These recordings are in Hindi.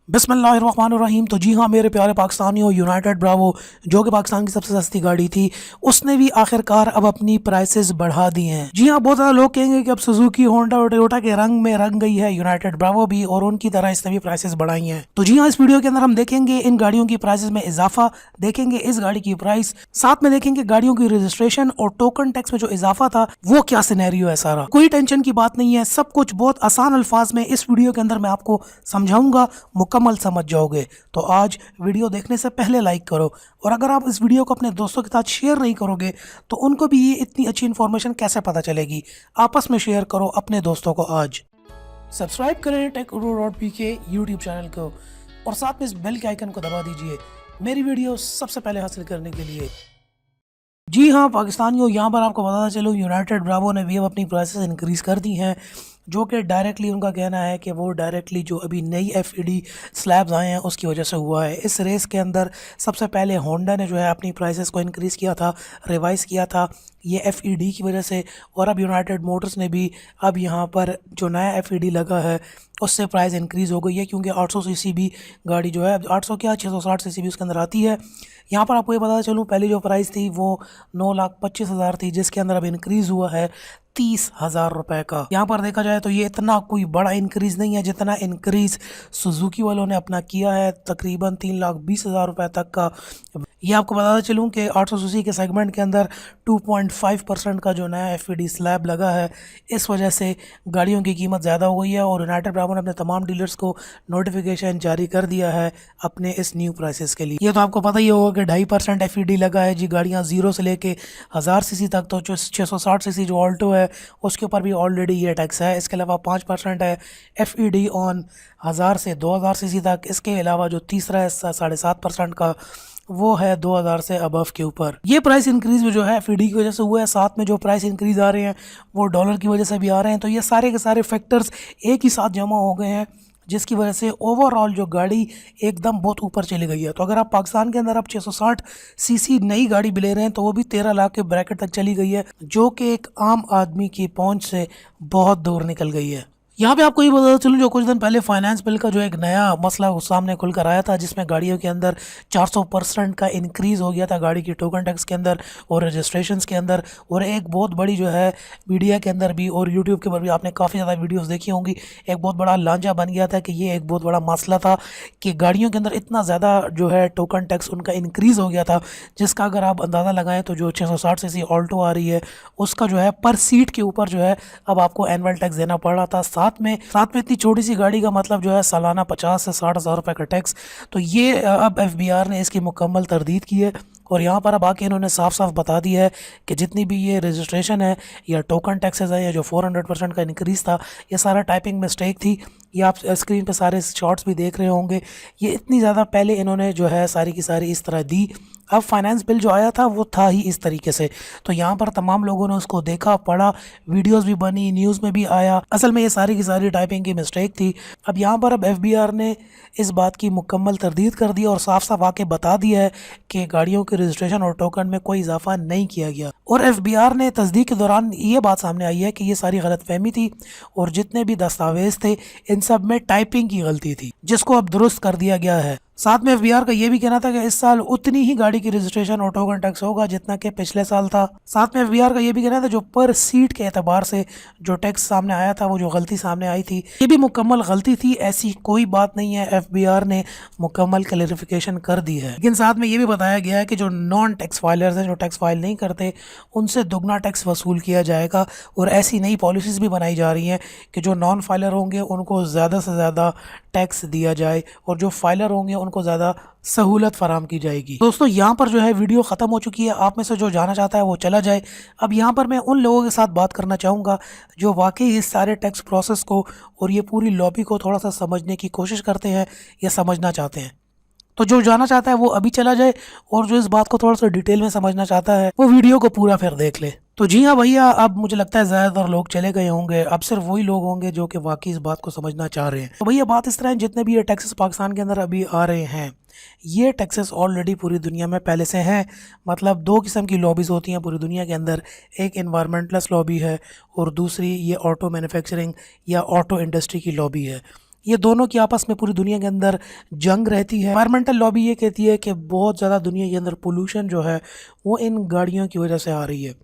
बिस्मिल्लाहिर्रहमानिर्रहीम। तो जी हाँ मेरे प्यारे पाकिस्तानियों, यूनाइटेड ब्रावो जो कि पाकिस्तान की सबसे सस्ती गाड़ी थी, उसने भी आखिरकार अब अपनी प्राइसेस बढ़ा दी हैं। जी हाँ, बहुत ज़्यादा लोग कहेंगे कि अब सुजुकी, होंडा और टोयोटा के रंग में रंग गई है यूनाइटेड ब्रावो भी, और उनकी तरह इसने भी प्राइसेस बढ़ाई हैं। तो जी हाँ, इस वीडियो के अंदर हम देखेंगे इन गाड़ियों की प्राइसेस में इजाफा, देखेंगे इस गाड़ी की प्राइस, साथ में देखेंगे गाड़ियों की रजिस्ट्रेशन और टोकन टैक्स में जो इजाफा था वो क्या सिनेरियो है। सारा कोई टेंशन की बात नहीं है, सब कुछ बहुत आसान अल्फाज में इस वीडियो के अंदर मैं आपको समझाऊंगा, मुकम्मल समझ जाओगे। तो आज वीडियो देखने से पहले लाइक करो, और अगर आप इस वीडियो को अपने दोस्तों के साथ शेयर नहीं करोगे तो उनको भी ये इतनी अच्छी इन्फॉर्मेशन कैसे पता चलेगी। आपस में शेयर करो अपने दोस्तों को। आज सब्सक्राइब करें टेक के यूट्यूब चैनल को, और साथ में इस बेल के आइकन को दबा दीजिए मेरी वीडियो सबसे पहले हासिल करने के लिए। जी हाँ पाकिस्तानियों, यहाँ पर आपको बताना चलूँ, यूनाइटेड ब्रावो ने भी अब अपनी प्राइसेस इंक्रीज़ कर दी हैं, जो कि डायरेक्टली उनका कहना है कि वो डायरेक्टली जो अभी नई एफईडी स्लैब्स आए हैं उसकी वजह से हुआ है। इस रेस के अंदर सबसे पहले होंडा ने जो है अपनी प्राइसेस को इंक्रीज़ किया था, रिवाइज़ किया था ये एफईडी की वजह से, और अब यूनाइटेड मोटर्स ने भी अब यहाँ पर जो नया एफईडी लगा है उससे प्राइस इंक्रीज़ हो गई है, क्योंकि 800 सीसी भी गाड़ी जो है, 800 क्या 660 सीसी भी उसके अंदर आती है। यहाँ पर आपको ये पता चलूँ, पहले जो प्राइस थी वो 9,25,000 थी, जिसके अंदर अब इंक्रीज़ हुआ है 30,000 रुपये का। यहाँ पर देखा जाए तो ये इतना कोई बड़ा इंक्रीज़ नहीं है जितना इंक्रीज़ सुजुकी वालों ने अपना किया है, तकरीबन 3,20,000 रुपये तक का। ये आपको बताता चलूँ कि 800 सीसी के सेगमेंट के अंदर 2.5% का जो नया एफईडी स्लैब लगा है, इस वजह से गाड़ियों की कीमत ज़्यादा हो गई है, और यूनाइटेड ब्रावो ने अपने तमाम डीलर्स को नोटिफिकेशन जारी कर दिया है अपने इस न्यू प्राइसेस के लिए। ये तो आपको पता ही होगा कि 2.5% एफईडी लगा है जी। गाड़ियाँ 0 से लेके 1000 सीसी तक, तो जो 660 सीसी जो ऑल्टो है उसके ऊपर भी ऑलरेडी ये टैक्स है। इसके अलावा 5% है एफईडी ऑन 1000 से 2000 सीसी तक। इसके अलावा जो तीसरा है 7.5% का, वो है 2000 से अबव के ऊपर। ये प्राइस इंक्रीज जो है एफईडी की वजह से हुआ है, साथ में जो प्राइस इंक्रीज आ रहे हैं वो डॉलर की वजह से भी आ रहे हैं। तो ये सारे के सारे फैक्टर्स एक ही साथ जमा हो गए हैं, जिसकी वजह से ओवरऑल जो गाड़ी एकदम बहुत ऊपर चली गई है। तो अगर आप पाकिस्तान के अंदर आप 660 सीसी नई गाड़ी भी ले रहे हैं तो वो भी 13 लाख के ब्रैकेट तक चली गई है, जो कि एक आम आदमी की पहुंच से बहुत दूर निकल गई है। यहाँ पे आपको ये बताता चलूँ, जो कुछ दिन पहले फाइनेंस बिल का जो एक नया मसला उस सामने खुल कर आया था, जिसमें गाड़ियों के अंदर 400% का इंक्रीज़ हो गया था गाड़ी की टोकन टैक्स के अंदर और रजिस्ट्रेशंस के अंदर। और एक बहुत बड़ी जो है मीडिया के अंदर भी और यूट्यूब के ऊपर भी आपने काफ़ी ज़्यादा वीडियोज़ देखी होंगी, एक बहुत बड़ा लांझा बन गया था कि ये एक बहुत बड़ा मसला था कि गाड़ियों के अंदर इतना ज़्यादा जो है टोकन टैक्स उनका इंक्रीज़ हो गया था, जिसका अगर आप अंदाज़ा लगाएं तो जो 660 सीसी ऑल्टो आ रही है उसका जो है पर सीट के ऊपर जो है अब आपको एनुअल टैक्स देना पड़ रहा था। साथ में इतनी छोटी सी गाड़ी का मतलब जो है सालाना 50 से 60,000 रुपये का टैक्स। तो ये अब एफबीआर ने इसकी मुकम्मल तरदीद की है, और यहाँ पर अब आके इन्होंने साफ साफ बता दिया है कि जितनी भी ये रजिस्ट्रेशन है या टोकन टैक्सेस है या जो 400% का इंक्रीज़ था, ये सारा टाइपिंग मिस्टेक थी। ये आप स्क्रीन पे सारे शॉर्ट्स भी देख रहे होंगे। ये इतनी ज़्यादा पहले इन्होंने जो है सारी की सारी इस तरह दी, अब फाइनेंस बिल जो आया था वो था ही इस तरीके से। तो यहाँ पर तमाम लोगों ने उसको देखा, पढ़ा, वीडियोस भी बनी, न्यूज़ में भी आया। असल में ये सारी की सारी टाइपिंग की मिस्टेक थी। अब यहाँ पर अब एफबीआर ने इस बात की मुकम्मल तरदीद कर दी और साफ साफ आके बता दिया है कि गाड़ियों के रजिस्ट्रेशन और टोकन में कोई इजाफा नहीं किया गया। और एफबीआर ने तस्दीक के दौरान ये बात सामने आई है कि ये सारी गलतफहमी थी, और जितने भी दस्तावेज थे इन सब में टाइपिंग की गलती थी, जिसको अब दुरुस्त कर दिया गया है। साथ में एफबीआर का ये भी कहना था कि इस साल उतनी ही गाड़ी की रजिस्ट्रेशन और टोकन टैक्स होगा जितना कि पिछले साल था। साथ में एफबीआर का ये भी कहना था जो पर सीट के एतबार से जो टैक्स सामने आया था, वो जो गलती सामने आई थी, ये भी मुकम्मल गलती थी, ऐसी कोई बात नहीं है। एफबीआर ने मुकम्मल क्लैरिफिकेशन कर दी है। लेकिन साथ में ये भी बताया गया है कि जो नॉन टैक्स फाइलर्स हैं, जो टैक्स फाइल नहीं करते, उनसे दुगना टैक्स वसूल किया जाएगा। और ऐसी नई पॉलिसीज़ भी बनाई जा रही हैं कि जो नॉन फाइलर होंगे उनको ज़्यादा से ज़्यादा टैक्स दिया जाए, और जो फाइलर होंगे उनको ज़्यादा सहूलत फराम की जाएगी। दोस्तों यहाँ पर जो है वीडियो ख़त्म हो चुकी है, आप में से जो जाना चाहता है वो चला जाए। अब यहाँ पर मैं उन लोगों के साथ बात करना चाहूँगा जो वाकई इस सारे टैक्स प्रोसेस को और ये पूरी लॉबी को थोड़ा सा समझने की कोशिश करते हैं या समझना चाहते हैं। तो जो जाना चाहता है वो अभी चला जाए, और जो इस बात को थोड़ा सा डिटेल में समझना चाहता है वो वीडियो को पूरा फिर देख ले। तो जी हाँ भैया, अब मुझे लगता है ज़्यादातर लोग चले गए होंगे, अब सिर्फ वही लोग होंगे जो कि वाकई इस बात को समझना चाह रहे हैं। तो भैया बात इस तरह है, जितने भी ये टैक्सेस पाकिस्तान के अंदर अभी आ रहे हैं, ये टैक्सेस ऑलरेडी पूरी दुनिया में पहले से हैं। मतलब दो किस्म की लॉबीज़ होती हैं पूरी दुनिया के अंदर, एक इन्वायरमेंटलिस्ट लॉबी है और दूसरी ये ऑटो मैन्युफैक्चरिंग या ऑटो इंडस्ट्री की लॉबी है। ये दोनों की आपस में पूरी दुनिया के अंदर जंग रहती है। एनवायरमेंटल लॉबी ये कहती है कि बहुत ज़्यादा दुनिया के अंदर पोल्यूशन जो है वो इन गाड़ियों की वजह से आ रही है।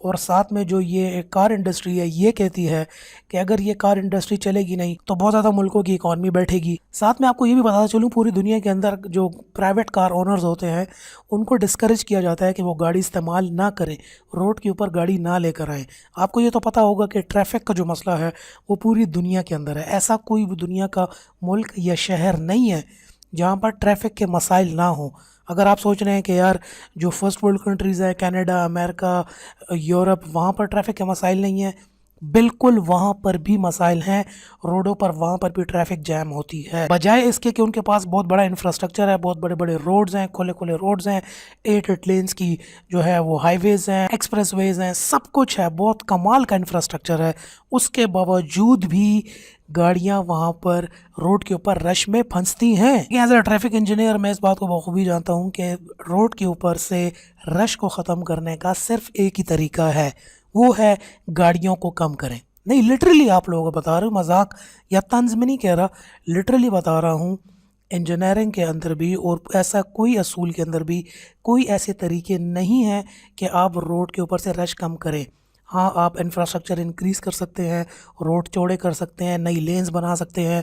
और साथ में जो ये कार इंडस्ट्री है ये कहती है कि अगर ये कार इंडस्ट्री चलेगी नहीं तो बहुत ज़्यादा मुल्कों की इकॉनमी बैठेगी। साथ में आपको ये भी बताता चलूँ, पूरी दुनिया के अंदर जो प्राइवेट कार ओनर्स होते हैं उनको डिस्करेज किया जाता है कि वो गाड़ी इस्तेमाल ना करें, रोड के ऊपर गाड़ी ना लेकर आएँ। आपको ये तो पता होगा कि ट्रैफिक का जो मसला है वो पूरी दुनिया के अंदर है। ऐसा कोई भी दुनिया का मुल्क या शहर नहीं है जहाँ पर ट्रैफिक के मसाइल ना हो। अगर आप सोच रहे हैं कि यार जो फर्स्ट वर्ल्ड कंट्रीज़ है, कनाडा, अमेरिका, यूरोप, वहाँ पर ट्रैफिक के मसाइल नहीं है, बिल्कुल वहाँ पर भी मसाइल हैं। रोडों पर वहाँ पर भी ट्रैफिक जैम होती है। बजाय इसके कि उनके पास बहुत बड़ा इंफ्रास्ट्रक्चर है, बहुत बड़े बड़े रोड्स हैं, खुले खुले रोड्स हैं, 8 लेन्स की जो है वो हाईवेज़ हैं, एक्सप्रेसवेज़ हैं, सब कुछ है, बहुत कमाल का इंफ्रास्ट्रक्चर है। उसके बावजूद भी गाड़ियाँ वहाँ पर रोड के ऊपर रश में फंसती हैं। एज ए ट्रैफिक इंजीनियर मैं इस बात को बखूबी जानता हूँ कि रोड के ऊपर से रश को ख़त्म करने का सिर्फ एक ही तरीका है, वो है गाड़ियों को कम करें। नहीं, लिटरली आप लोगों को बता रहा हूँ, मजाक या तंज में नहीं कह रहा, लिटरली बता रहा हूँ। इंजीनियरिंग के अंदर भी और ऐसा कोई असूल के अंदर भी कोई ऐसे तरीके नहीं हैं कि आप रोड के ऊपर से रश कम करें। हाँ, आप इंफ्रास्ट्रक्चर इंक्रीज़ कर सकते हैं, रोड चौड़े कर सकते हैं, नई लेन्स बना सकते हैं,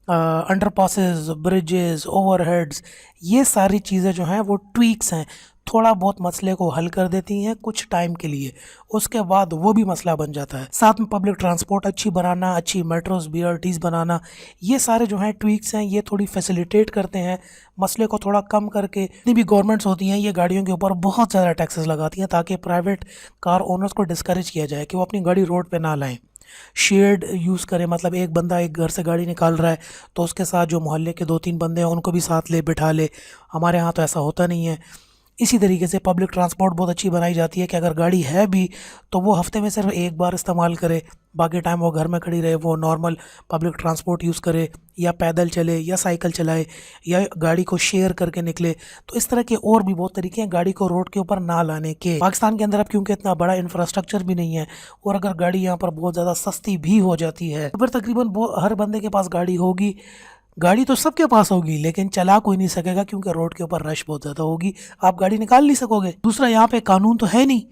अंडर पासेस, ब्रिजेस, ओवरहेड्स, ये सारी चीज़ें जो हैं वो ट्वीक्स हैं, थोड़ा बहुत मसले को हल कर देती हैं कुछ टाइम के लिए, उसके बाद वो भी मसला बन जाता है। साथ में पब्लिक ट्रांसपोर्ट अच्छी बनाना, अच्छी मेट्रोज, BRTs बनाना, ये सारे जो हैं ट्वीक्स हैं, ये थोड़ी फैसिलिटेट करते हैं मसले को थोड़ा कम करके। जितनी भी गवर्नमेंट्स होती हैं ये गाड़ियों के ऊपर बहुत ज़्यादा टैक्सेस लगाती हैं ताकि प्राइवेट कार ओनर्स को डिस्करेज किया जाए कि वो अपनी गाड़ी रोड पे ना लाएं, शेयर्ड यूज़ करें। मतलब एक बंदा एक घर से गाड़ी निकाल रहा है तो उसके साथ जो मोहल्ले के 2-3 बंदे हैं उनको भी साथ ले बिठा ले। हमारे यहाँ तो ऐसा होता नहीं है। इसी तरीके से पब्लिक ट्रांसपोर्ट बहुत अच्छी बनाई जाती है कि अगर गाड़ी है भी तो वो हफ्ते में सिर्फ एक बार इस्तेमाल करे, बाकी टाइम वो घर में खड़ी रहे, वो नॉर्मल पब्लिक ट्रांसपोर्ट यूज़ करे, या पैदल चले, या साइकिल चलाए, या गाड़ी को शेयर करके निकले। तो इस तरह के और भी बहुत तरीके हैं गाड़ी को रोड के ऊपर ना लाने के। पाकिस्तान के अंदर अब क्योंकि इतना बड़ा इंफ्रास्ट्रक्चर भी नहीं है और अगर गाड़ी यहाँ पर बहुत ज़्यादा सस्ती भी हो जाती है तो फिर तकरीबन हर बंदे के पास गाड़ी होगी। गाड़ी तो सबके पास होगी लेकिन चला कोई नहीं सकेगा क्योंकि रोड के ऊपर रश बहुत ज़्यादा होगी, आप गाड़ी निकाल नहीं सकोगे। दूसरा, यहाँ पे कानून तो है नहीं।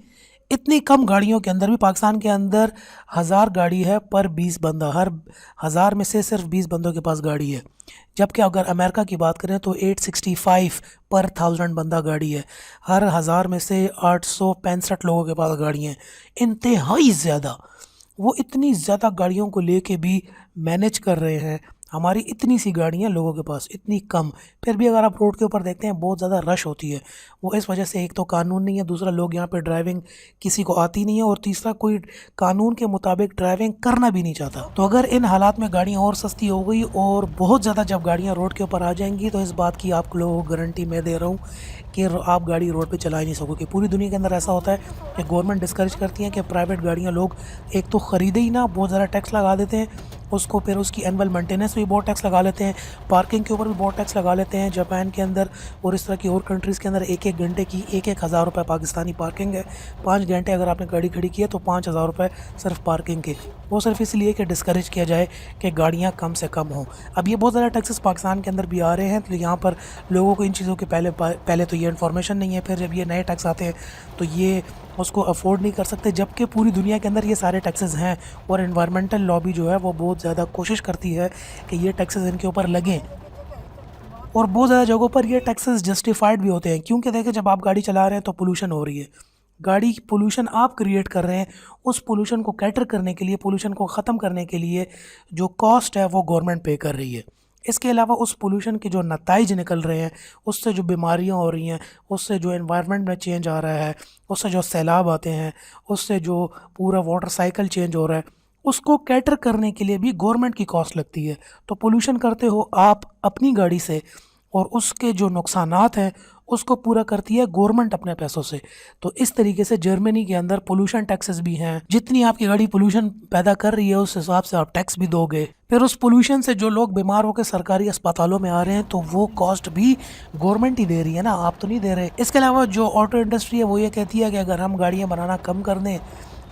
इतनी कम गाड़ियों के अंदर भी पाकिस्तान के अंदर 1000 गाड़ी है पर 20 बंदा, हर 1000 में से सिर्फ 20 बंदों के पास गाड़ी है। जबकि अगर अमेरिका की बात करें तो 865 पर 1000 बंदा गाड़ी है, हर 1000 में से 865 लोगों के पास गाड़ी हैं। इंतहाई ज़्यादा, वो इतनी ज़्यादा गाड़ियों को लेके भी मैनेज कर रहे हैं। हमारी इतनी सी गाड़ियाँ लोगों के पास इतनी कम, फिर भी अगर आप रोड के ऊपर देखते हैं बहुत ज़्यादा रश होती है। वो इस वजह से एक तो कानून नहीं है, दूसरा लोग यहाँ पे ड्राइविंग किसी को आती नहीं है, और तीसरा कोई कानून के मुताबिक ड्राइविंग करना भी नहीं चाहता। तो अगर इन हालात में गाड़ियाँ और सस्ती हो गई और बहुत ज़्यादा जब गाड़ियाँ रोड के ऊपर आ जाएंगी तो इस बात की आप लोगों को गारंटी मैं दे रहा हूँ कि आप गाड़ी रोड पे चला ही नहीं सकोगे। पूरी दुनिया के अंदर ऐसा होता है कि गवर्नमेंट डिस्करेज करती है कि प्राइवेट गाड़ियाँ लोग एक तो ख़रीदे ही ना, बहुत ज़्यादा टैक्स लगा देते हैं उसको, फिर उसकी एनुअल मेंटेनेंस भी बहुत टैक्स लगा लेते हैं, पार्किंग के ऊपर भी बहुत टैक्स लगा लेते हैं। जापान के अंदर और इस तरह की और कंट्रीज़ के अंदर 1-1 घंटे की 1-1 हज़ार रुपये पाकिस्तानी पार्किंग है। 5 घंटे अगर आपने गाड़ी खड़ी की है तो 5000 रुपये सिर्फ पार्किंग के, वो सिर्फ इसलिए कि डिस्करेज किया जाए कि गाड़ियाँ कम से कम हों। अब ये बहुत ज़्यादा टैक्सेस पाकिस्तान के अंदर भी आ रहे हैं, तो यहाँ पर लोगों को इन चीज़ों के पहले तो ये इन्फॉर्मेशन नहीं है, फिर जब ये नए टैक्स आते हैं तो ये उसको अफोर्ड नहीं कर सकते, जबकि पूरी दुनिया के अंदर ये सारे टैक्सेस हैं। और एनवायरमेंटल लॉबी जो है वो बहुत ज़्यादा कोशिश करती है कि ये टैक्सेस इनके ऊपर लगें, और बहुत ज़्यादा जगहों पर ये टैक्सेस जस्टिफाइड भी होते हैं। क्योंकि देखिए, जब आप गाड़ी चला रहे हैं तो पोल्यूशन हो रही है, गाड़ी पोल्यूशन आप क्रिएट कर रहे हैं, उस पोल्यूशन को कैटर करने के लिए, पोल्यूशन को ख़त्म करने के लिए जो कॉस्ट है वो गवर्नमेंट पे कर रही है। इसके अलावा उस पोल्यूशन के जो नताइज निकल रहे हैं, उससे जो बीमारियां हो रही हैं, उससे जो एनवायरनमेंट में चेंज आ रहा है, उससे जो सैलाब आते हैं, उससे जो पूरा वाटर साइकिल चेंज हो रहा है, उसको कैटर करने के लिए भी गवर्नमेंट की कॉस्ट लगती है। तो पोल्यूशन करते हो आप अपनी गाड़ी से, और उसके जो नुकसानात हैं उसको पूरा करती है गवर्नमेंट अपने पैसों से। तो इस तरीके से जर्मनी के अंदर पोल्यूशन टैक्सेस भी हैं। जितनी आपकी गाड़ी पोल्यूशन पैदा कर रही है उस हिसाब से आप टैक्स भी दोगे। फिर उस पोल्यूशन से जो लोग बीमार होकर सरकारी अस्पतालों में आ रहे हैं तो वो कॉस्ट भी गवर्नमेंट ही दे रही है ना, आप तो नहीं दे रहे। इसके अलावा जो ऑटो इंडस्ट्री है वो ये कहती है कि अगर हम गाड़ियाँ बनाना कम कर दें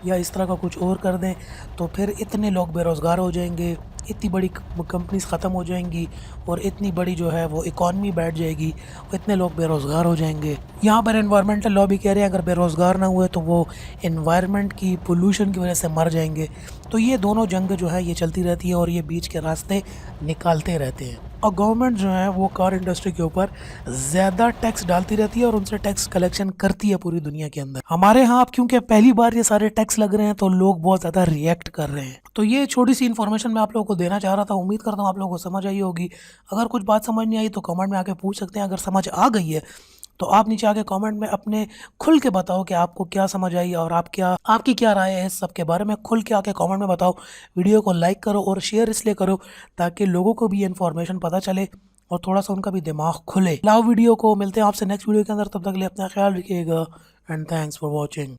या इस तरह का कुछ और कर दें, तो फिर इतने लोग बेरोज़गार हो जाएंगे, इतनी बड़ी कंपनीज ख़त्म हो जाएंगी और इतनी बड़ी जो है वो इकॉनमी बैठ जाएगी, इतने लोग बेरोज़गार हो जाएंगे। यहाँ पर एनवायरमेंटल लॉ भी कह रहे हैं अगर बेरोज़गार ना हुए तो वो एनवायरनमेंट की पोल्यूशन की वजह से मर जाएंगे। तो ये दोनों जंग जो है ये चलती रहती है और ये बीच के रास्ते निकालते रहते हैं। और गवर्नमेंट जो है वो कार इंडस्ट्री के ऊपर ज़्यादा टैक्स डालती रहती है और उनसे टैक्स कलेक्शन करती है पूरी दुनिया के अंदर। हमारे यहाँ अब क्योंकि पहली बार ये सारे टैक्स लग रहे हैं तो लोग बहुत ज़्यादा रिएक्ट कर रहे हैं। तो ये छोटी सी इन्फॉर्मेशन मैं आप लोगों को देना चाह रहा था। उम्मीद करता हूँ आप लोगों को समझ आई होगी। अगर कुछ बात समझ नहीं आई तो कमेंट में आके पूछ सकते हैं। अगर समझ आ गई है तो आप नीचे आके कमेंट में अपने खुल के बताओ कि आपको क्या समझ आई और आपकी क्या राय है इस सब के बारे में। खुल के आके कमेंट में बताओ। वीडियो को लाइक करो और शेयर इसलिए करो ताकि लोगों को भी इन्फॉर्मेशन पता चले और थोड़ा सा उनका भी दिमाग खुले। लाओ वीडियो को, मिलते हैं आपसे नेक्स्ट वीडियो के अंदर। तब तक के लिए अपना ख्याल रखिएगा एंड थैंक्स फॉर वॉचिंग।